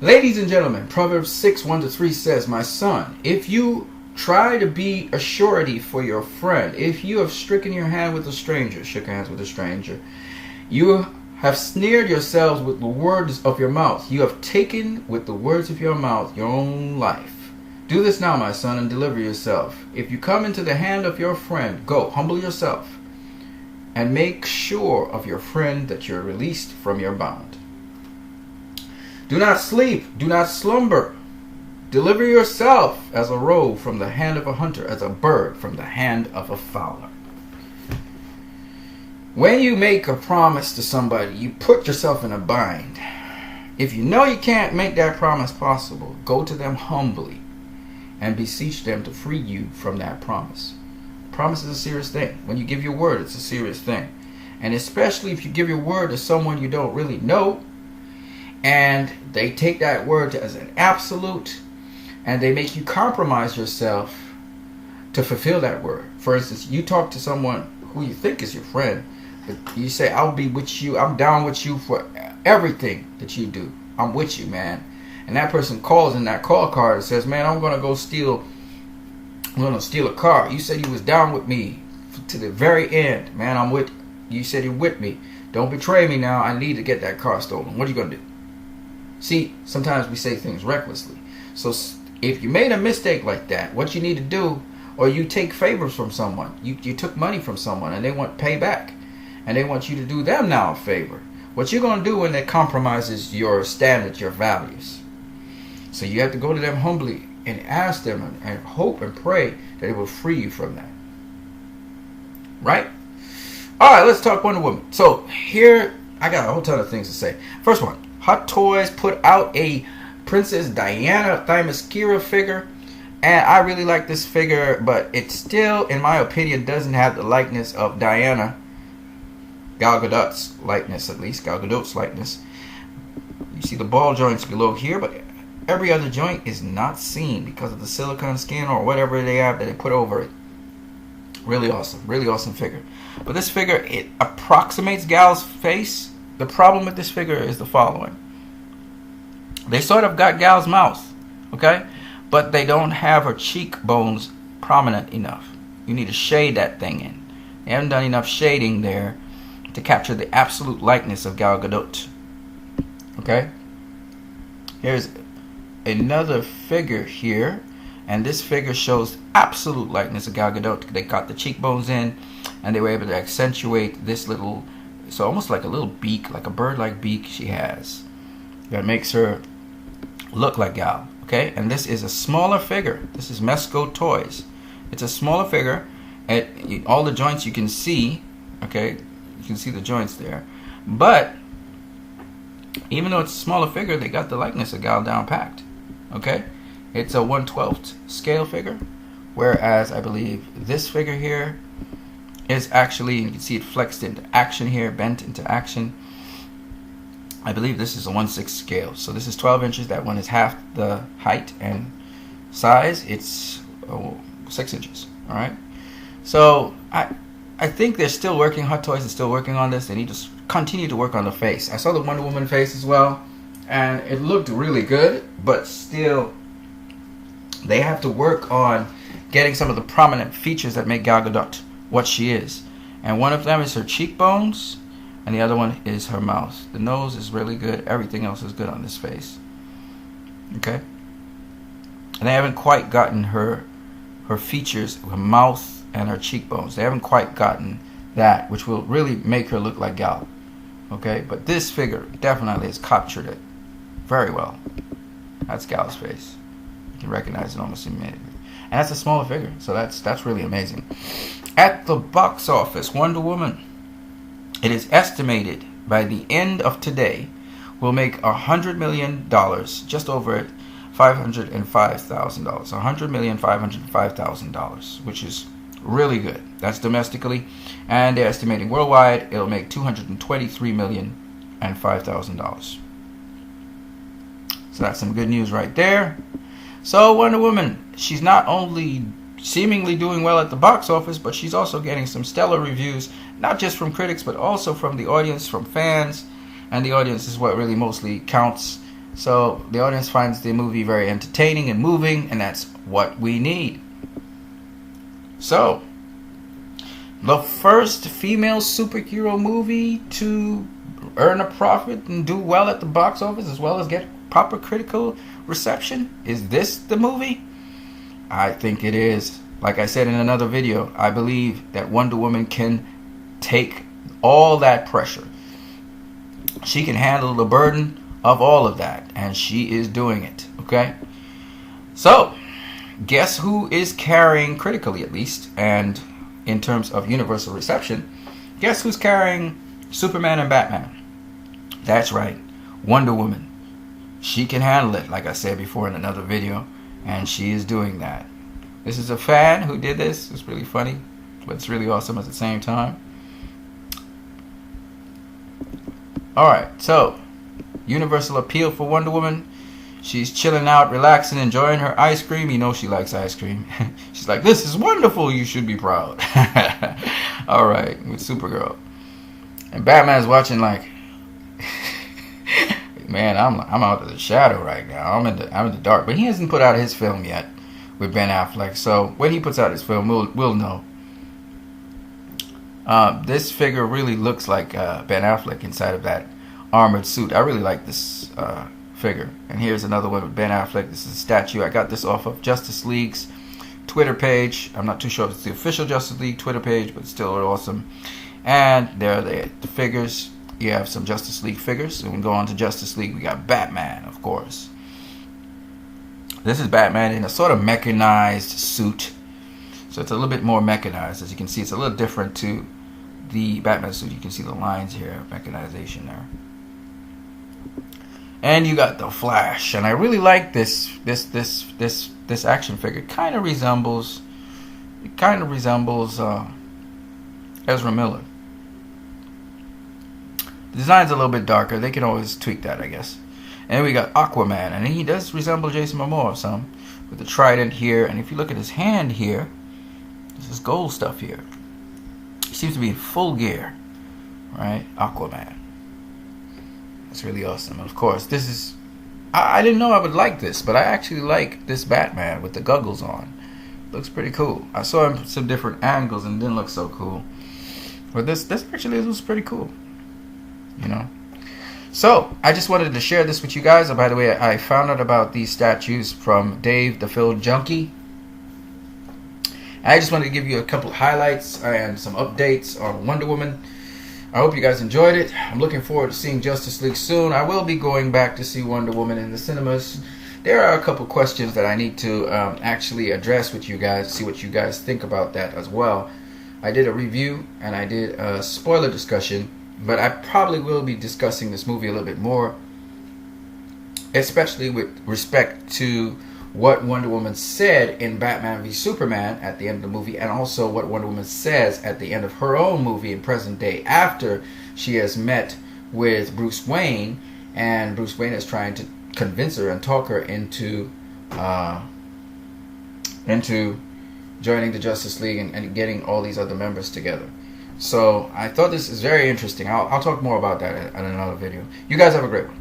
Ladies and gentlemen, Proverbs 6:1-3 says, "My son, if you try to be a surety for your friend, if you have stricken your hand with a stranger," shook hands with a stranger, "you have snared yourselves with the words of your mouth. You have taken with the words of your mouth your own life. Do this now, my son, and deliver yourself. If you come into the hand of your friend, go, humble yourself, and make sure of your friend that you're released from your bond. Do not sleep, do not slumber. Deliver yourself as a roe from the hand of a hunter, as a bird from the hand of a fowler." When you make a promise to somebody, you put yourself in a bind. If you know you can't make that promise possible, go to them humbly and beseech them to free you from that promise. Promise is a serious thing. When you give your word, it's a serious thing. And especially if you give your word to someone you don't really know, and they take that word as an absolute, and they make you compromise yourself to fulfill that word. For instance, you talk to someone who you think is your friend, but you say, "I'll be with you, I'm down with you for everything that you do. I'm with you, man." And that person calls in that call card and says, "Man, I'm going to steal a car. You said you was down with me to the very end. Man, I'm with you. Said you're with me. Don't betray me now. I need to get that car stolen. What are you going to do?" See, sometimes we say things recklessly. So if you made a mistake like that, what you need to do, or you take favors from someone, you took money from someone and they want payback, and they want you to do them now a favor. What you're going to do when that compromises your standards, your values. So you have to go to them humbly and ask them and hope and pray that it will free you from that. Right? All right, let's talk Wonder Woman. So here, I got a whole ton of things to say. First one, Hot Toys put out a Princess Diana Themyscira figure. And I really like this figure, but it still, in my opinion, doesn't have the likeness of Diana. Gal Gadot's likeness, at least. Gal Gadot's likeness. You see the ball joints below here, but every other joint is not seen because of the silicone skin or whatever they have that they put over it. Really awesome figure. But this figure, it approximates Gal's face. The problem with this figure is the following. They sort of got Gal's mouth, okay? But they don't have her cheekbones prominent enough. You need to shade that thing in. They haven't done enough shading there to capture the absolute likeness of Gal Gadot. Okay? Here's another figure here, and this figure shows absolute likeness of Gal Gadot. They got the cheekbones in, and they were able to accentuate this little, so almost like a little beak, like a bird-like beak she has. That makes her look like Gal. Okay, and this is a smaller figure. This is Mesco Toys. It's a smaller figure. And all the joints you can see. Okay, you can see the joints there. But even though it's a smaller figure, they got the likeness of Gal down packed. Okay, it's a 1/12 scale figure, whereas I believe this figure here is actually, you can see it flexed into action here, bent into action. I believe this is a 1/6 scale. So this is 12 inches. That one is half the height and size. It's 6 inches. All right. So I think they're still working. Hot Toys is still working on this. They need to continue to work on the face. I saw the Wonder Woman face as well, and it looked really good. But still, they have to work on getting some of the prominent features that make Gal Gadot what she is. And one of them is her cheekbones. And the other one is her mouth. The nose is really good. Everything else is good on this face. Okay? And they haven't quite gotten her features, her mouth and her cheekbones. They haven't quite gotten that, which will really make her look like Gal. Okay? But this figure definitely has captured it very well. That's Gal's face. You can recognize it almost immediately. And that's a smaller figure. So that's really amazing. At the box office, Wonder Woman, it is estimated by the end of today will make $100 million, just over $505,000. $100,505,000, which is really good. That's domestically, and they're estimating worldwide it'll make $223,005,000. So that's some good news right there. So Wonder Woman, she's not only seemingly doing well at the box office, but she's also getting some stellar reviews, not just from critics, but also from the audience, from fans. And the audience is what really mostly counts. So the audience finds the movie very entertaining and moving, and that's what we need. So, the first female superhero movie to earn a profit and do well at the box office, as well as get proper critical reception. Is this the movie? I think it is. Like I said in another video, I believe that Wonder Woman can take all that pressure. She can handle the burden of all of that, and she is doing it. Okay? So, guess who is carrying, critically at least, and in terms of universal reception, guess who's carrying Superman and Batman? That's right, Wonder Woman. She can handle it, like I said before in another video, and she is doing that. This is a fan who did this. It's really funny, but it's really awesome at the same time. Alright, so universal appeal for Wonder Woman. She's chilling out, relaxing, enjoying her ice cream. You know she likes ice cream. She's like, this is wonderful, you should be proud. Alright, with Supergirl. And Batman's watching like, man, I'm out of the shadow right now. I'm in the dark. But he hasn't put out his film yet with Ben Affleck. So when he puts out his film, we'll know. This figure really looks like Ben Affleck inside of that armored suit. I really like this figure. And here's another one with Ben Affleck. This is a statue. I got this off of Justice League's Twitter page. I'm not too sure if it's the official Justice League Twitter page, but it's still awesome. And there are the figures. You have some Justice League figures. And we go on to Justice League. We got Batman, of course. This is Batman in a sort of mechanized suit. So it's a little bit more mechanized. As you can see, it's a little different to the Batman suit. You can see the lines here, mechanization there. And you got the Flash. And I really like this action figure. It kind of resembles Ezra Miller. The design's a little bit darker. They can always tweak that, I guess. And then we got Aquaman, and he does resemble Jason Momoa some, with the trident here. And if you look at his hand here, there's this gold stuff here. He seems to be in full gear, right? Aquaman. That's really awesome. And of course, this is, I didn't know I would like this, but I actually like this Batman with the goggles on. Looks pretty cool. I saw him from some different angles and it didn't look so cool. But this actually was pretty cool. You know? So, I just wanted to share this with you guys. By the way, I found out about these statues from Dave the Film Junkie. I just wanted to give you a couple of highlights and some updates on Wonder Woman. I hope you guys enjoyed it. I'm looking forward to seeing Justice League soon. I will be going back to see Wonder Woman in the cinemas. There are a couple questions that I need to actually address with you guys, see what you guys think about that as well. I did a review and I did a spoiler discussion. But I probably will be discussing this movie a little bit more, especially with respect to what Wonder Woman said in Batman v Superman at the end of the movie, and also what Wonder Woman says at the end of her own movie in present day after she has met with Bruce Wayne, and Bruce Wayne is trying to convince her and talk her into joining the Justice League and getting all these other members together. So I thought this is very interesting. I'll talk more about that in another video. You guys have a great one.